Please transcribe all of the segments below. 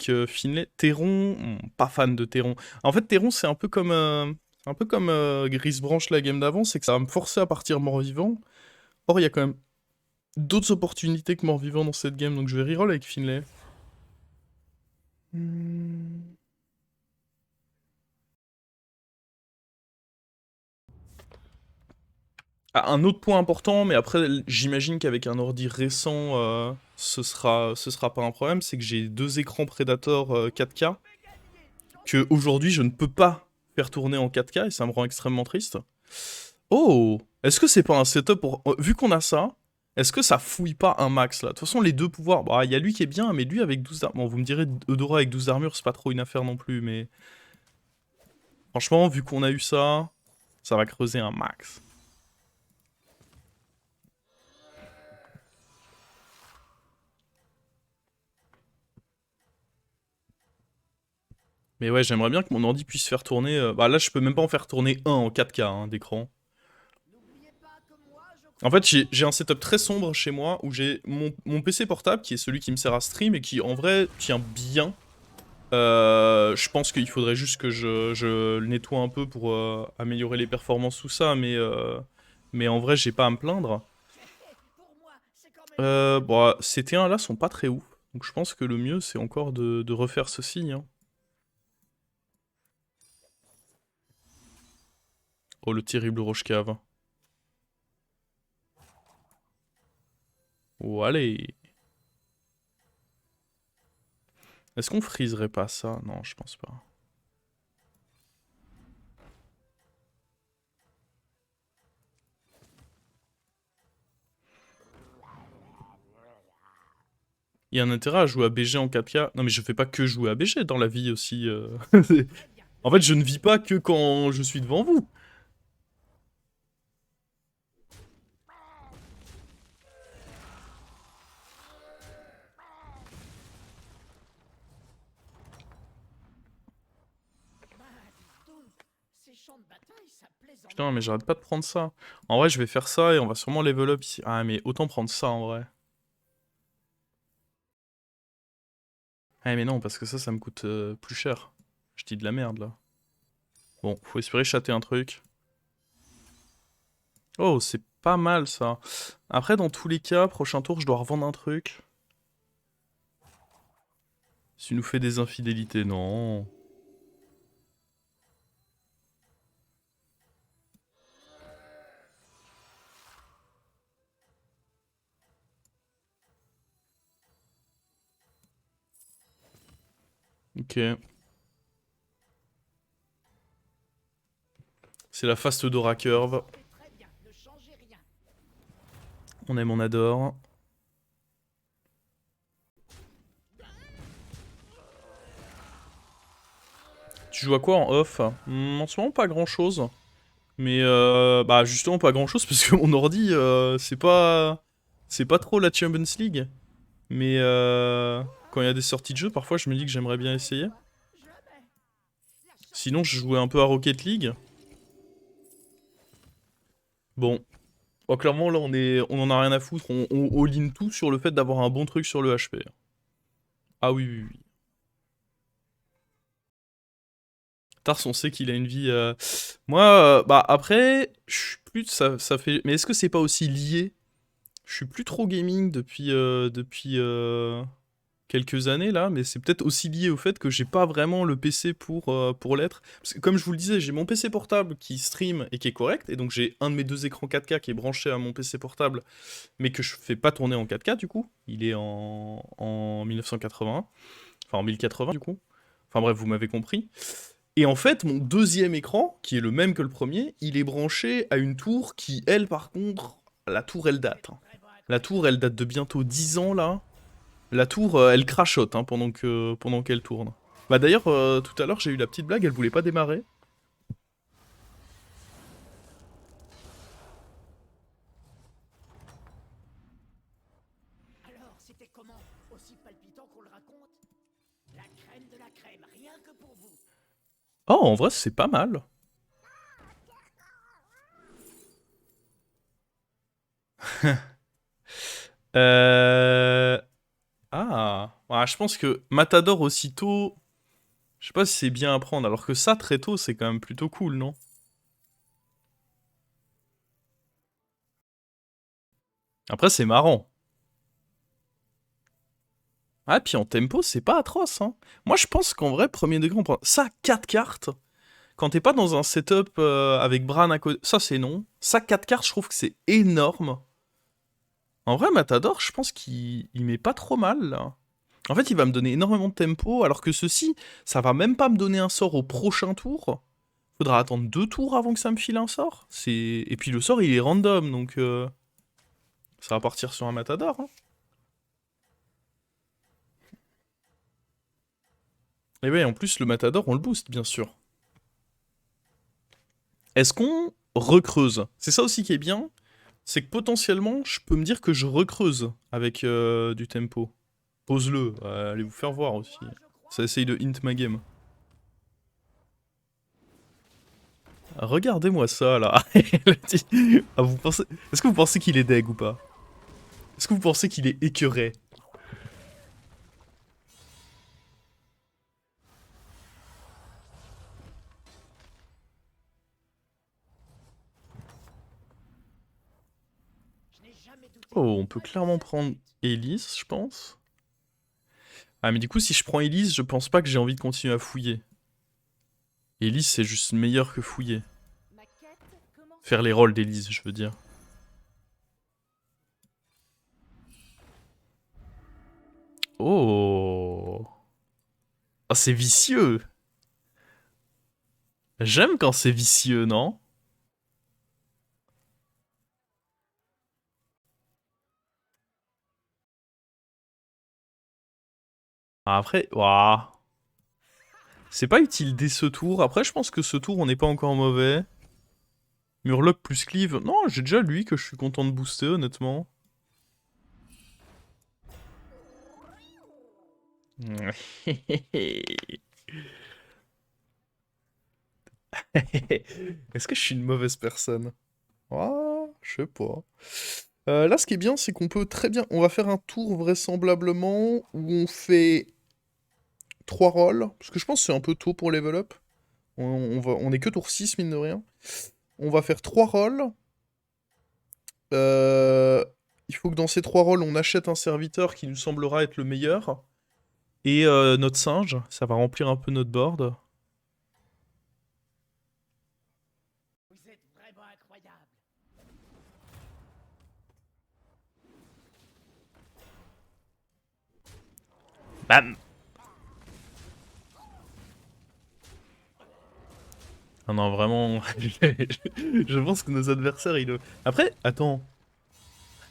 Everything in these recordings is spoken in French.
avec Finlay. Théron, pas fan de Théron. En fait, Théron, c'est un peu comme Grisebranche la game d'avant, c'est que ça va me forcer à partir mort-vivant. Or, il y a quand même d'autres opportunités que mort-vivant dans cette game, donc je vais reroll avec Finlay. Hmm. Ah, un autre point important, mais après, j'imagine qu'avec un ordi récent, ce sera pas un problème, c'est que j'ai deux écrans Predator 4K que aujourd'hui je ne peux pas faire tourner en 4K et ça me rend extrêmement triste. Oh, est-ce que c'est pas un setup pour... Vu qu'on a ça, est-ce que ça fouille pas un max là? De toute façon, les deux pouvoirs, bah, il y a lui qui est bien, mais lui avec 12 armures... Bon, vous me direz, Eudora avec 12 armures, c'est pas trop une affaire non plus, mais... Franchement, vu qu'on a eu ça, ça va creuser un max. Mais ouais, j'aimerais bien que mon ordi puisse faire tourner... Bah là, je peux même pas en faire tourner un en 4K hein, d'écran. En fait, j'ai un setup très sombre chez moi où j'ai mon PC portable qui est celui qui me sert à stream et qui en vrai tient bien. Je pense qu'il faudrait juste que je le nettoie un peu pour améliorer les performances, tout ça, mais en vrai, j'ai pas à me plaindre. Bon, ces T1 là sont pas très ouf, donc je pense que le mieux c'est encore de refaire ceci. Hein. Oh, le terrible roche-cave. Oh, allez. Est-ce qu'on friserait pas ça? Non, je pense pas. Il y a un intérêt à jouer à BG en 4K. Non mais je fais pas que jouer à BG dans la vie aussi. En fait, je ne vis pas que quand je suis devant vous. Putain, mais j'arrête pas de prendre ça. En vrai, je vais faire ça et on va sûrement level up ici. Ah, mais autant prendre ça en vrai. Ah, mais non, parce que ça me coûte plus cher. Je dis de la merde là. Bon, faut espérer chater un truc. Oh, c'est pas mal ça. Après, dans tous les cas, prochain tour, je dois revendre un truc. S'il nous fait des infidélités, non. Ok. C'est la fast Dora Curve. On aime, on adore. Tu joues à quoi en off? En ce moment, pas grand chose. Mais bah justement, pas grand chose parce que mon ordi, c'est pas. C'est pas trop la Champions League. Mais quand il y a des sorties de jeux, parfois je me dis que j'aimerais bien essayer. Sinon, je jouais un peu à Rocket League. Bon. Bon, clairement, là, on en a rien à foutre. On all-in tout sur le fait d'avoir un bon truc sur le HP. Ah oui, oui, oui. Tars, on sait qu'il a une vie. Moi, bah après, je suis plus. Ça fait. Mais est-ce que c'est pas aussi lié? Je suis plus trop gaming depuis quelques années là, mais c'est peut-être aussi lié au fait que j'ai pas vraiment le PC pour l'être. Parce que comme je vous le disais, j'ai mon PC portable qui stream et qui est correct, et donc j'ai un de mes deux écrans 4K qui est branché à mon PC portable, mais que je fais pas tourner en 4K du coup. Il est en 1980, enfin en 1080 du coup. Enfin bref, vous m'avez compris. Et en fait, mon deuxième écran, qui est le même que le premier, il est branché à une tour qui, elle, par contre, la tour, elle date. Hein. La tour, elle date de bientôt 10 ans, là. La tour, elle crachote hein, pendant qu'elle tourne. Bah d'ailleurs, tout à l'heure, j'ai eu la petite blague, elle voulait pas démarrer. Oh, en vrai, c'est pas mal. euh... Ah. Ouais, je pense que Matador aussitôt, je sais pas si c'est bien à prendre, alors que ça, très tôt, c'est quand même plutôt cool, non? Après, c'est marrant. Ah, puis en tempo, c'est pas atroce, hein. Moi, je pense qu'en vrai, premier degré, on prend ça, 4 cartes. Quand t'es pas dans un setup avec Bran à côté, ça c'est non. Ça, 4 cartes, je trouve que c'est énorme. En vrai, Matador, je pense qu'il met pas trop mal, là. En fait, il va me donner énormément de tempo, alors que ceci, ça va même pas me donner un sort au prochain tour. Faudra attendre 2 tours avant que ça me file un sort. Et puis le sort, il est random, donc ça va partir sur un Matador, hein. Et ouais, en plus, le Matador, on le booste, bien sûr. Est-ce qu'on recreuse? C'est ça aussi qui est bien, c'est que potentiellement, je peux me dire que je recreuse avec du tempo. Pose-le, allez vous faire voir aussi. Ça essaye de hint ma game. Regardez-moi ça là. Ah, vous pensez... Est-ce que vous pensez qu'il est deg ou pas? Est-ce que vous pensez qu'il est écœuré? Oh, on peut clairement prendre Elise, je pense. Ah, mais du coup, si je prends Elise, je pense pas que j'ai envie de continuer à fouiller. Elise, c'est juste meilleur que fouiller. Faire les rolls d'Elise, je veux dire. Oh. Ah, c'est vicieux. J'aime quand c'est vicieux, non? Ah, après, waouh. C'est pas utile dès ce tour. Après, je pense que ce tour, on n'est pas encore mauvais. Murloc plus Cleave. Non, j'ai déjà lui que je suis content de booster, honnêtement. Est-ce que je suis une mauvaise personne? Ah, je sais pas. Là, ce qui est bien, c'est qu'on peut très bien... On va faire un tour vraisemblablement où on fait 3 rolls. Parce que je pense que c'est un peu tôt pour level up. On est que tour 6, mine de rien. On va faire 3 rolls. Euh, il faut que dans ces 3 rolls, on achète un serviteur qui nous semblera être le meilleur. Et notre singe, ça va remplir un peu notre board. Bam. Ah non, vraiment, je pense que nos adversaires, ils le... Après, attends.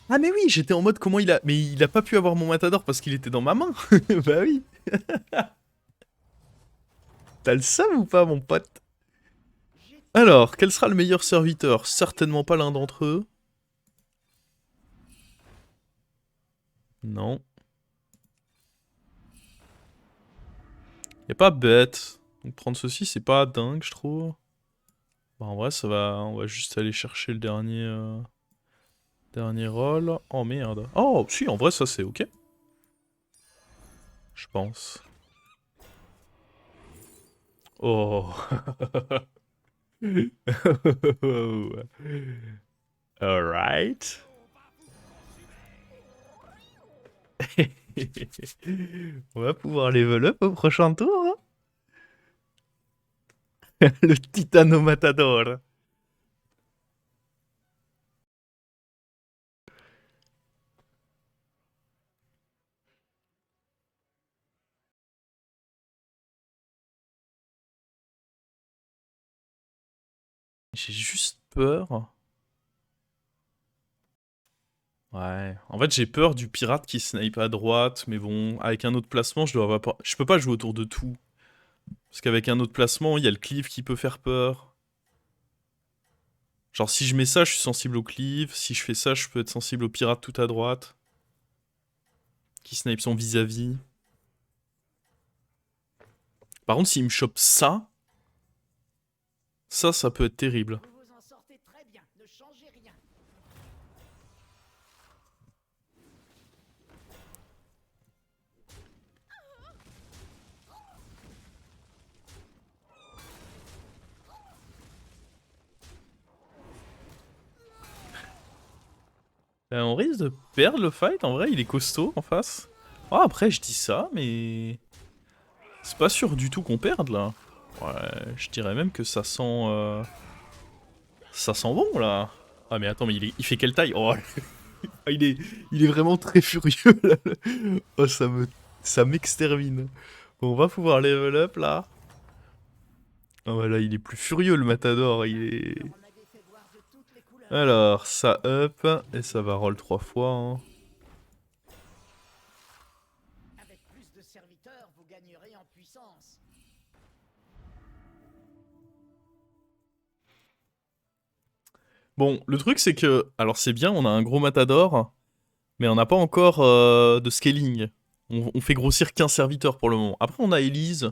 Ah mais oui, j'étais en mode comment il a... Mais il a pas pu avoir mon matador parce qu'il était dans ma main. Bah oui. T'as le seum ou pas, mon pote? Alors, quel sera le meilleur serviteur? Certainement pas l'un d'entre eux. Non. Y a pas bête. Donc prendre ceci, c'est pas dingue, je trouve. Bah en vrai, ça va... On va juste aller chercher le dernier... Dernier roll. Oh merde. Oh, si, en vrai, ça c'est ok. Je pense. Oh. Alright. On va pouvoir level up au prochain tour, hein. Le Titano Matador. J'ai juste peur. Ouais. En fait, j'ai peur du pirate qui snipe à droite, mais bon, avec un autre placement, je dois avoir pas... Je peux pas jouer autour de tout. Parce qu'avec un autre placement, il y a le cleave qui peut faire peur. Genre, si je mets ça, je suis sensible au cleave. Si je fais ça, je peux être sensible au pirate tout à droite. Qui snipe son vis-à-vis. Par contre, s'il me chope ça, ça peut être terrible. On risque de perdre le fight, en vrai, il est costaud en face. Oh, après, je dis ça, mais... C'est pas sûr du tout qu'on perde, là. Ouais, je dirais même que ça sent... Ça sent bon, là. Ah, mais attends, mais il fait quelle taille? Oh, ah, il est vraiment très furieux, là. Oh, ça m'extermine. Bon, on va pouvoir level up, là. Ah, bah là, il est plus furieux, le Matador, il est... Alors, ça up, et ça va roll 3 fois, hein. Avec plus de serviteurs, vous gagnerez en puissance. Bon, le truc, c'est que... Alors, c'est bien, on a un gros Matador, mais on n'a pas encore de scaling. On fait grossir qu'un serviteur pour le moment. Après, on a Elise.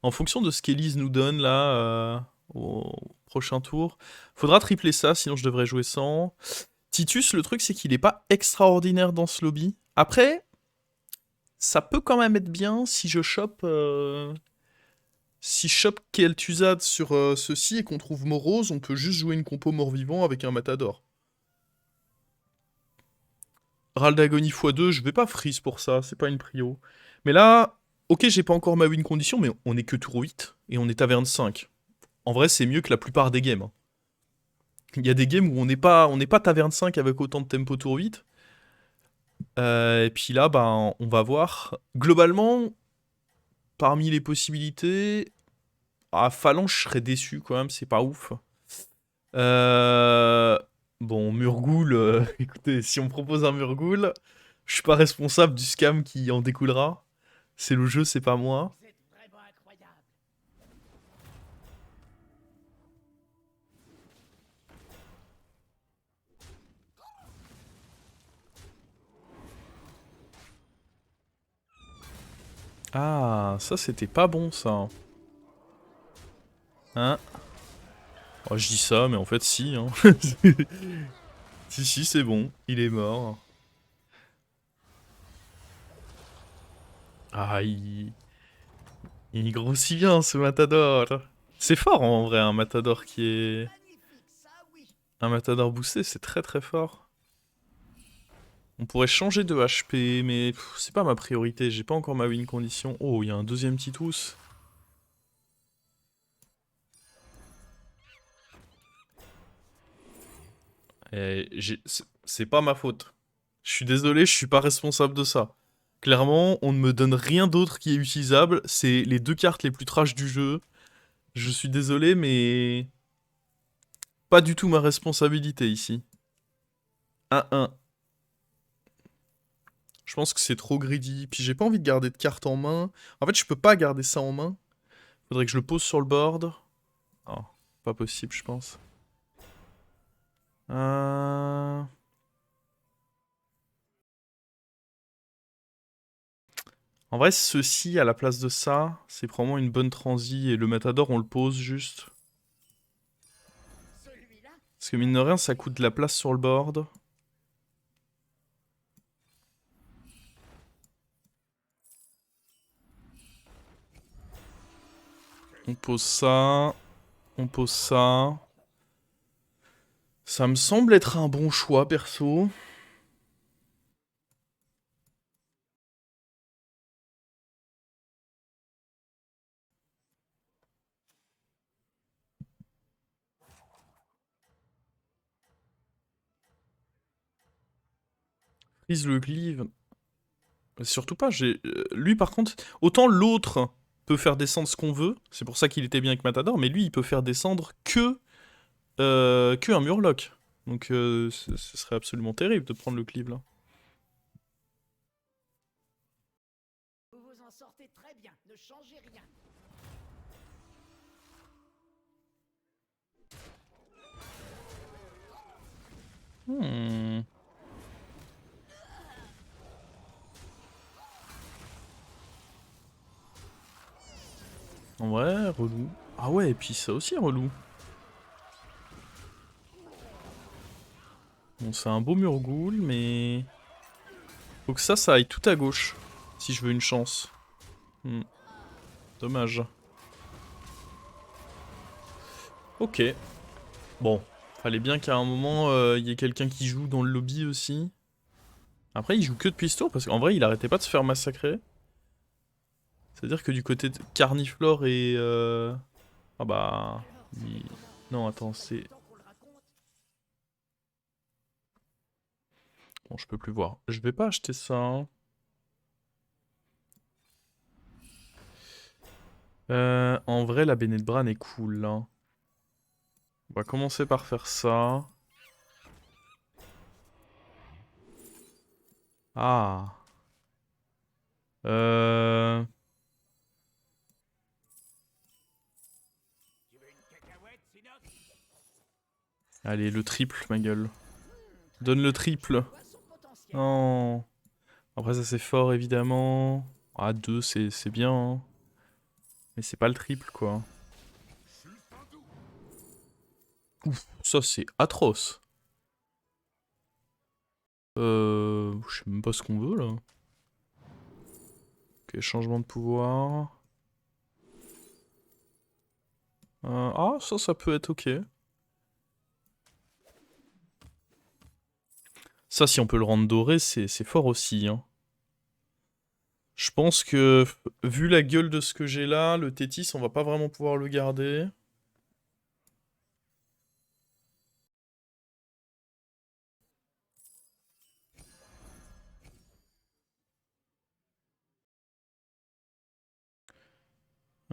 En fonction de ce qu'Elise nous donne, là, au prochain tour, faudra tripler ça, sinon je devrais jouer sans. Titus, le truc, c'est qu'il est pas extraordinaire dans ce lobby. Après, ça peut quand même être bien si je chope... Si je chope Kel'Thuzad sur ceci et qu'on trouve Morose, on peut juste jouer une compo mort-vivant avec un Matador. Râle d'agonie x2, je vais pas freeze pour ça, c'est pas une prio. Mais là, ok, j'ai pas encore ma win condition, mais on est que tour 8 et on est taverne 5. En vrai, c'est mieux que la plupart des games, hein. Il y a des games où on n'est pas taverne 5 avec autant de tempo tour 8. Et puis là, bah, on va voir. Globalement, parmi les possibilités, Phalange, je serais déçu quand même, c'est pas ouf. Euh, Bon, Murgoul, écoutez, si on propose un Murgoul, je suis pas responsable du scam qui en découlera. C'est le jeu, c'est pas moi. Vous êtes vraiment incroyable. Ah, ça c'était pas bon ça. Hein? Oh, je dis ça, mais en fait si, hein. Si, si, c'est bon, il est mort. Ah, il grossit bien ce Matador. C'est fort en vrai, un Matador qui est... Magnifique, ça oui. Un Matador boosté, c'est très très fort. On pourrait changer de HP, mais c'est pas ma priorité, j'ai pas encore ma win condition. Oh, il y a un deuxième Titus. C'est pas ma faute. Je suis désolé, je suis pas responsable de ça. Clairement, on ne me donne rien d'autre qui est utilisable. C'est les deux cartes les plus trash du jeu. Je suis désolé, mais pas du tout ma responsabilité ici. 1-1. Je pense que c'est trop greedy. Puis j'ai pas envie de garder de cartes en main. En fait, je peux pas garder ça en main. Faudrait que je le pose sur le board. Oh, pas possible, je pense. Euh... En vrai, ceci à la place de ça, c'est probablement une bonne transi. Et le Matador, on le pose juste. Celui-là, Parce que mine de rien, ça coûte de la place sur le board. On pose ça. On pose ça. Ça me semble être un bon choix, perso. Freeze le cleave. Surtout pas, lui par contre, autant l'autre peut faire descendre ce qu'on veut, c'est pour ça qu'il était bien avec Matador, mais lui il peut faire descendre que un Murloc. Donc ce serait absolument terrible de prendre le cleave là. vous vous en sortez très bien. Ne changez rien. Hmm. En vrai, relou. Ah ouais, et puis ça aussi relou. Bon, c'est un beau Murgoul, mais... Faut que ça aille tout à gauche, si je veux une chance. Hmm. Dommage. Ok. Bon, fallait bien qu'à un moment, il y ait quelqu'un qui joue dans le lobby aussi. Après, il joue que depuis ce tour, parce qu'en vrai, il arrêtait pas de se faire massacrer. C'est-à-dire que du côté de Carniflore et... Ah bah... Non, attends, c'est... Bon, je peux plus voir. Je vais pas acheter ça. Hein. En vrai, la Bene de Bran est cool. Hein. On va commencer par faire ça. Ah. Euh... Allez, le triple, ma gueule. Donne le triple. Non. Après, ça c'est fort, évidemment. Ah, 2, c'est bien. Hein. Mais c'est pas le triple, quoi. Ouf, ça c'est atroce. Je sais même pas ce qu'on veut, là. Ok, changement de pouvoir. Ah, ça peut être ok. Ça, si on peut le rendre doré, c'est fort aussi. Hein. Je pense que, vu la gueule de ce que j'ai là, le Tétis, on va pas vraiment pouvoir le garder.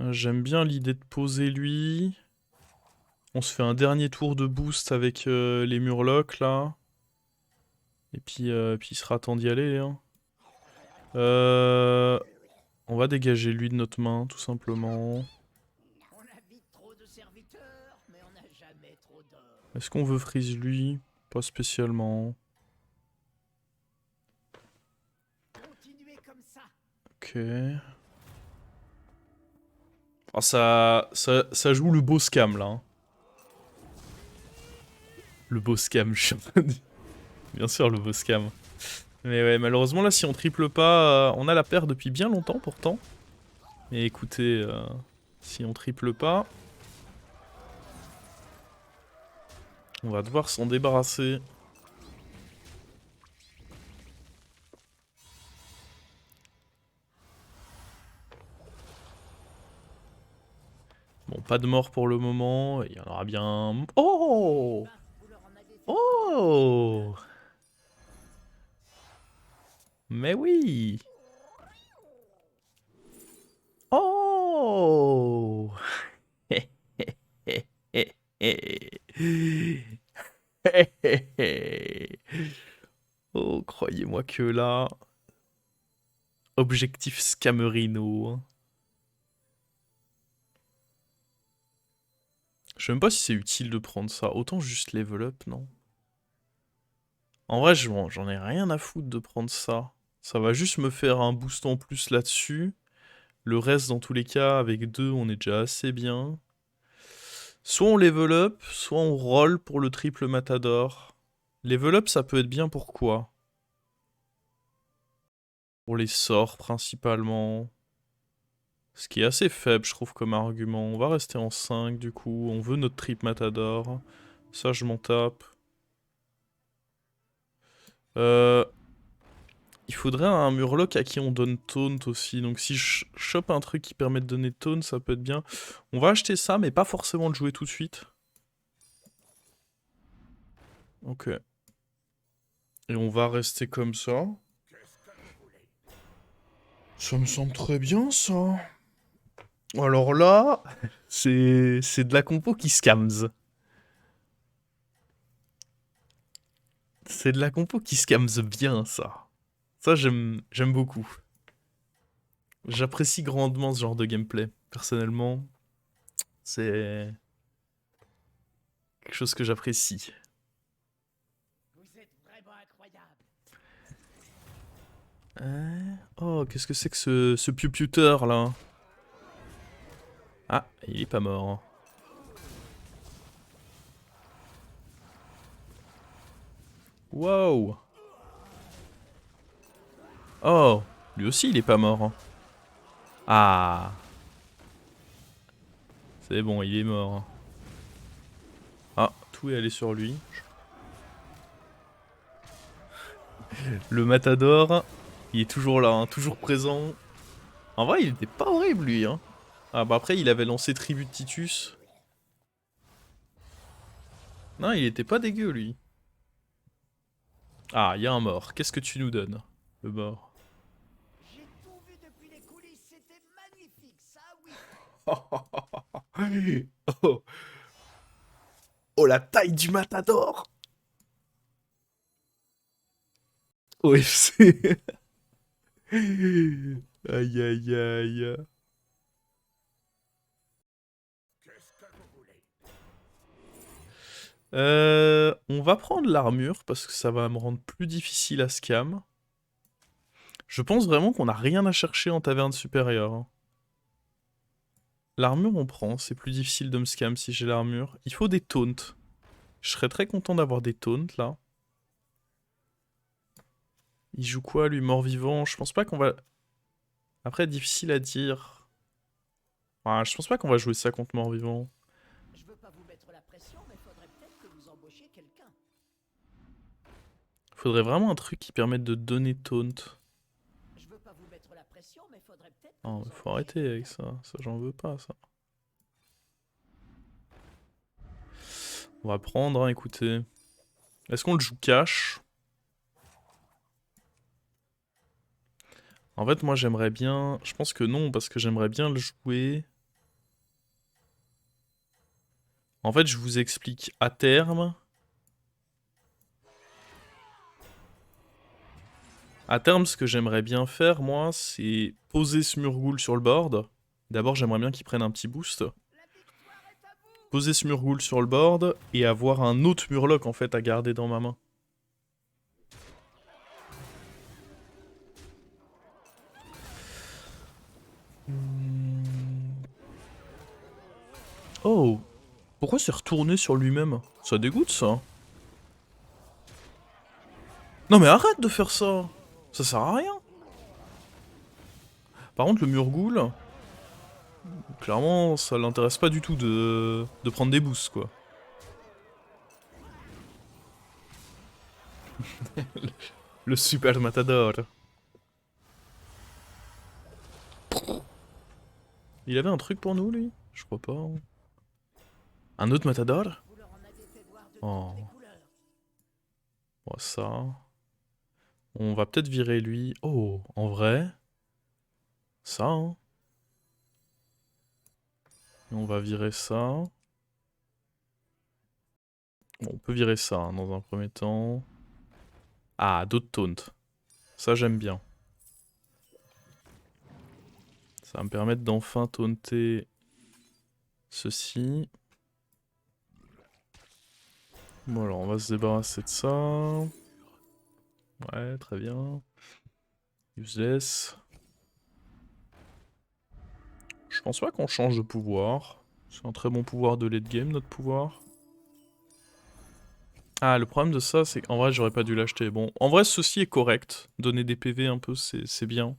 J'aime bien l'idée de poser lui. On se fait un dernier tour de boost avec les Murlocs, là. Et puis il sera temps d'y aller. Hein. On va dégager lui de notre main, tout simplement. On a vite trop de serviteurs, mais on n'a jamais trop d'or. Est-ce qu'on veut freeze lui? Pas spécialement. Continuez comme ça. Ok. Ah, ça joue le beau scam, là. Hein. Le beau scam, je suis en train de dire. Bien sûr, le beau scam. Mais ouais, malheureusement, là, si on triple pas... on a la paire depuis bien longtemps, pourtant. Mais écoutez, si on triple pas... On va devoir s'en débarrasser. Bon, pas de mort pour le moment. Il y en aura bien... Oh! Vous leur en avez fait Oh! Mais oui! Oh! Oh, croyez-moi que là... Objectif Scamerino. Hein. Je sais même pas si c'est utile de prendre ça. Autant juste level up, non? En vrai, j'en ai rien à foutre de prendre ça. Ça va juste me faire un boost en plus là-dessus. Le reste, dans tous les cas, avec 2, on est déjà assez bien. Soit on level up, soit on roll pour le triple matador. Level up, ça peut être bien pour quoi? Pour les sorts, principalement. Ce qui est assez faible, je trouve, comme argument. On va rester en 5, du coup. On veut notre triple matador. Ça, je m'en tape. Il faudrait un Murloc à qui on donne taunt aussi. Donc si je chope un truc qui permet de donner taunt, ça peut être bien. On va acheter ça, mais pas forcément le jouer tout de suite. Ok. Et on va rester comme ça. Ça me semble très bien, ça. Alors là, c'est de la compo qui scams. C'est de la compo qui scams bien, ça. Ça, j'aime beaucoup. J'apprécie grandement ce genre de gameplay. Personnellement, c'est quelque chose que j'apprécie. Vous êtes vraiment incroyable. Oh, qu'est-ce que c'est que ce piu-piuteur, là? Ah, il est pas mort. Wow. Oh, lui aussi, il est pas mort. Ah. C'est bon, il est mort. Ah, tout est allé sur lui. Le Matador, il est toujours là, hein, toujours présent. En vrai, il était pas horrible, lui. Hein. Ah bah après, il avait lancé Tribut de Titus. Non, il était pas dégueu, lui. Ah, il y a un mort. Qu'est-ce que tu nous donnes, le mort? J'ai tout vu depuis les coulisses, c'était magnifique, ça oui. Oh. Oh, la taille du Matador! OFC. Aïe, aïe, aïe. Qu'est-ce que vous voulez? On va prendre l'armure parce que ça va me rendre plus difficile à scam. Je pense vraiment qu'on n'a rien à chercher en taverne supérieure. Hein. L'armure, on prend. C'est plus difficile de me scam si j'ai l'armure. Il faut des taunts. Je serais très content d'avoir des taunts, là. Il joue quoi, lui, mort-vivant? Je pense pas qu'on va... Après, difficile à dire. Ah, je pense pas qu'on va jouer ça contre mort-vivant. Je veux pas vous mettre la pression, mais faudrait peut-être que vous embauchiez quelqu'un. Faudrait vraiment un truc qui permette de donner taunt. Je veux pas vous mettre la pression, mais faudrait peut-être que Oh, vous faut embauchiez arrêter avec quelqu'un. ça. Ça, j'en veux pas, ça. On va prendre, hein, écoutez. Est-ce qu'on le joue cash? En fait, moi, j'aimerais bien... Je pense que non, parce que j'aimerais bien le jouer... En fait, je vous explique. À terme... À terme, ce que j'aimerais bien faire, moi, c'est poser Smurgul sur le board. D'abord, j'aimerais bien qu'il prenne un petit boost. La victoire est à vous. Poser Smurgul sur le board et avoir un autre Murloc, en fait, à garder dans ma main. Oh! Pourquoi c'est retourné sur lui-même? Ça dégoûte, ça. Non mais arrête de faire ça! Ça sert à rien. Par contre, le Murgul... Clairement, ça l'intéresse pas du tout de prendre des boosts, quoi. Le super matador. Il avait un truc pour nous, lui? Je crois pas. Hein. Un autre matador? Vous leur en avez fait voir de Oh. toutes les couleurs. Bon, ça... On va peut-être virer lui. Oh, en vrai? Ça, hein. Et on va virer ça. Bon, on peut virer ça, hein, dans un premier temps. Ah, d'autres taunts. Ça, j'aime bien. Ça va me permettre d'enfin taunter ceci. Bon, alors, on va se débarrasser de ça. Ouais, très bien. Useless. Je pense pas qu'on change de pouvoir. C'est un très bon pouvoir de late game, notre pouvoir. Ah, le problème de ça, c'est qu'en vrai, j'aurais pas dû l'acheter. Bon, en vrai, ceci est correct. Donner des PV un peu, c'est bien.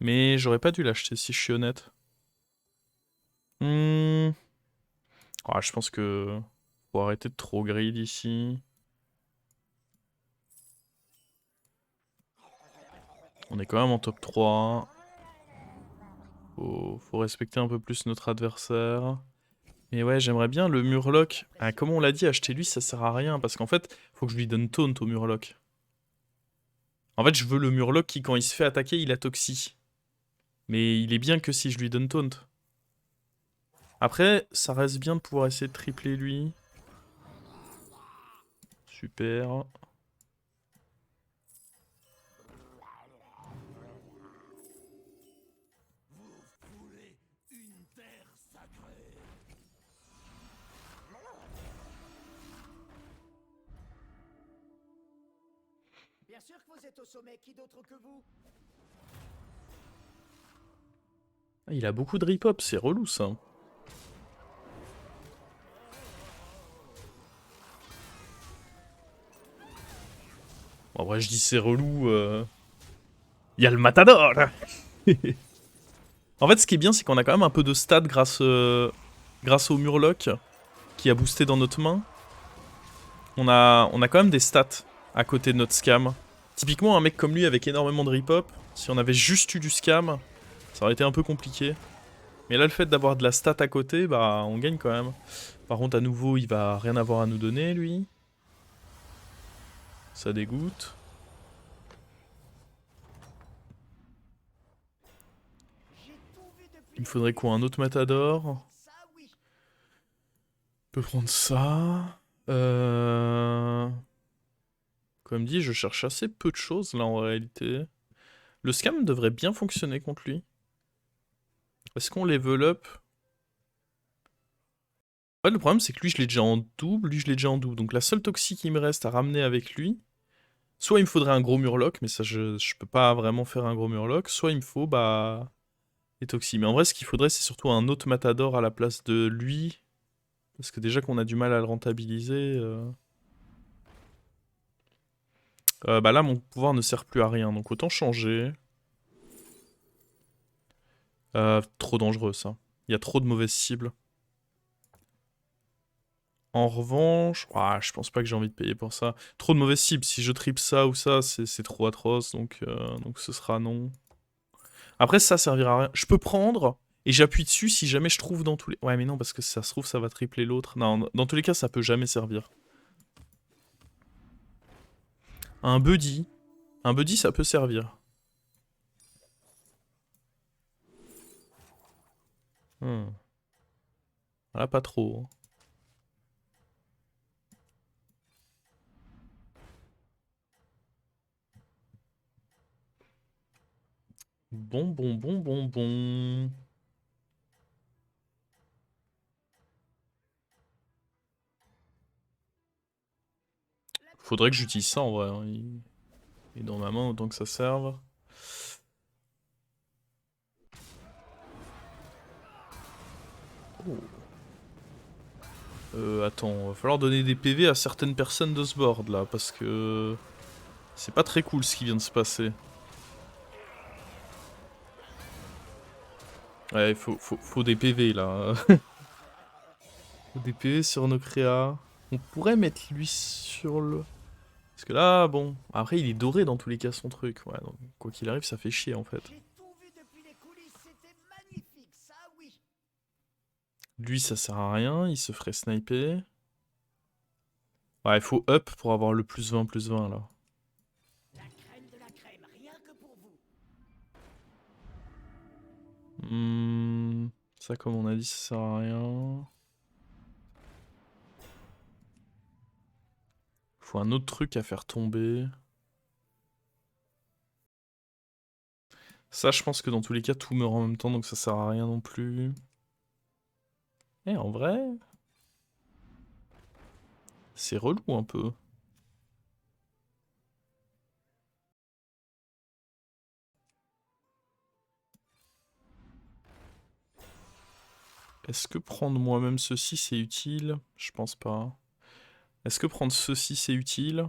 Mais j'aurais pas dû l'acheter, si je suis honnête. Ah, je pense que... Faut arrêter de trop grid ici. On est quand même en top 3. Faut respecter un peu plus notre adversaire. Mais ouais, j'aimerais bien le Murloc. Ah, comme on l'a dit, acheter lui, ça sert à rien. Parce qu'en fait, faut que je lui donne taunt au Murloc. En fait, je veux le Murloc qui, quand il se fait attaquer, il a Toxie. Mais il est bien que si je lui donne taunt. Après, ça reste bien de pouvoir essayer de tripler lui. Super. Bien sûr que vous êtes au sommet, qui d'autre que vous? Ah, il a beaucoup de rip-hop, c'est relou ça. Bon, après, je dis c'est relou. Il y a le Matador. En fait, ce qui est bien, c'est qu'on a quand même un peu de stats grâce au Murloc qui a boosté dans notre main. On a quand même des stats à côté de notre scam. Typiquement, un mec comme lui avec énormément de rip-hop, si on avait juste eu du scam, ça aurait été un peu compliqué. Mais là, le fait d'avoir de la stat à côté, bah, on gagne quand même. Par contre, à nouveau, il va rien avoir à nous donner, lui. Ça dégoûte. Il me faudrait quoi? Un autre matador? Je peux prendre ça. Comme dit, je cherche assez peu de choses, là, en réalité. Le scam devrait bien fonctionner contre lui. Est-ce qu'on level up? Ouais, le problème, c'est que lui, je l'ai déjà en double, lui, je l'ai déjà en double. Donc la seule toxique qui me reste à ramener avec lui, soit il me faudrait un gros murloc, mais ça, je peux pas vraiment faire un gros murloc, soit il me faut, bah, les toxis. Mais en vrai, ce qu'il faudrait, c'est surtout un autre matador à la place de lui. Parce que déjà qu'on a du mal à le rentabiliser... bah là, mon pouvoir ne sert plus à rien, donc autant changer. Trop dangereux, ça. Il y a trop de mauvaises cibles. En revanche, ouah, je pense pas que j'ai envie de payer pour ça. Trop de mauvaises cibles. Si je tripe ça ou ça, c'est trop atroce, donc ce sera non. Après, ça servira à rien. Je peux prendre et j'appuie dessus si jamais je trouve dans tous les... Ouais, mais non, parce que si ça se trouve, ça va tripler l'autre. Non, dans tous les cas, ça peut jamais servir. Un buddy. Un buddy, ça peut servir. Voilà, pas trop. Hein. Bon. Faudrait que j'utilise ça en vrai. Hein. Il est dans ma main autant que ça serve. Oh. Attends, va falloir donner des PV à certaines personnes de ce board là, parce que c'est pas très cool ce qui vient de se passer. Ouais, faut des PV là. Faut des PV sur nos créas. On pourrait mettre lui sur le... Parce que là, bon... Après, il est doré dans tous les cas son truc. Ouais, donc, quoi qu'il arrive, ça fait chier en fait. Lui, ça sert à rien, il se ferait sniper. Ouais, il faut up pour avoir le +20/+20 là. Ça, comme on a dit, ça sert à rien. Faut un autre truc à faire tomber. Ça, je pense que dans tous les cas, tout meurt en même temps, donc ça sert à rien non plus. Eh, en vrai... C'est relou un peu. Est-ce que prendre moi-même ceci, c'est utile? Je pense pas. Est-ce que prendre ceci, c'est utile?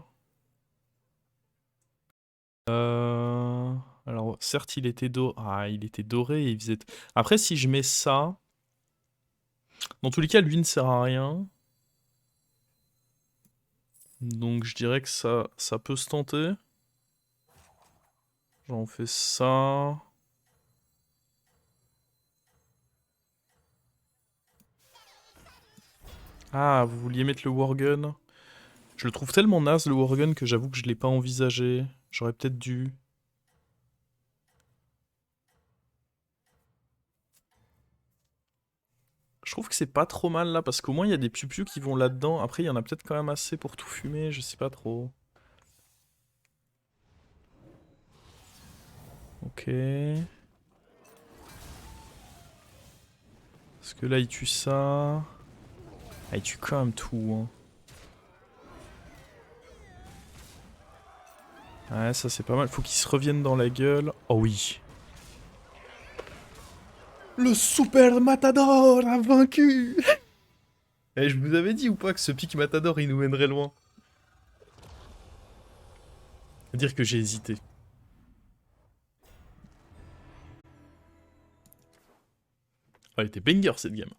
Alors, certes, il était doré. Ah, il était doré et il faisait... Après, si je mets ça... Dans tous les cas, lui ne sert à rien. Donc, je dirais que ça peut se tenter. J'en fais ça... Ah, vous vouliez mettre le Worgen? Je le trouve tellement naze, le Worgen, que j'avoue que je l'ai pas envisagé. J'aurais peut-être dû. Je trouve que c'est pas trop mal là, parce qu'au moins il y a des piou qui vont là-dedans. Après, il y en a peut-être quand même assez pour tout fumer, je sais pas trop. Ok. Parce que là, il tue ça. Ah, il tue quand même tout. Hein. Ouais, ça c'est pas mal. Faut qu'il se revienne dans la gueule. Oh oui. Le Super Matador a vaincu. Eh, je vous avais dit ou pas que ce pic Matador il nous mènerait loin? À dire que j'ai hésité. Ah, elle était banger cette game.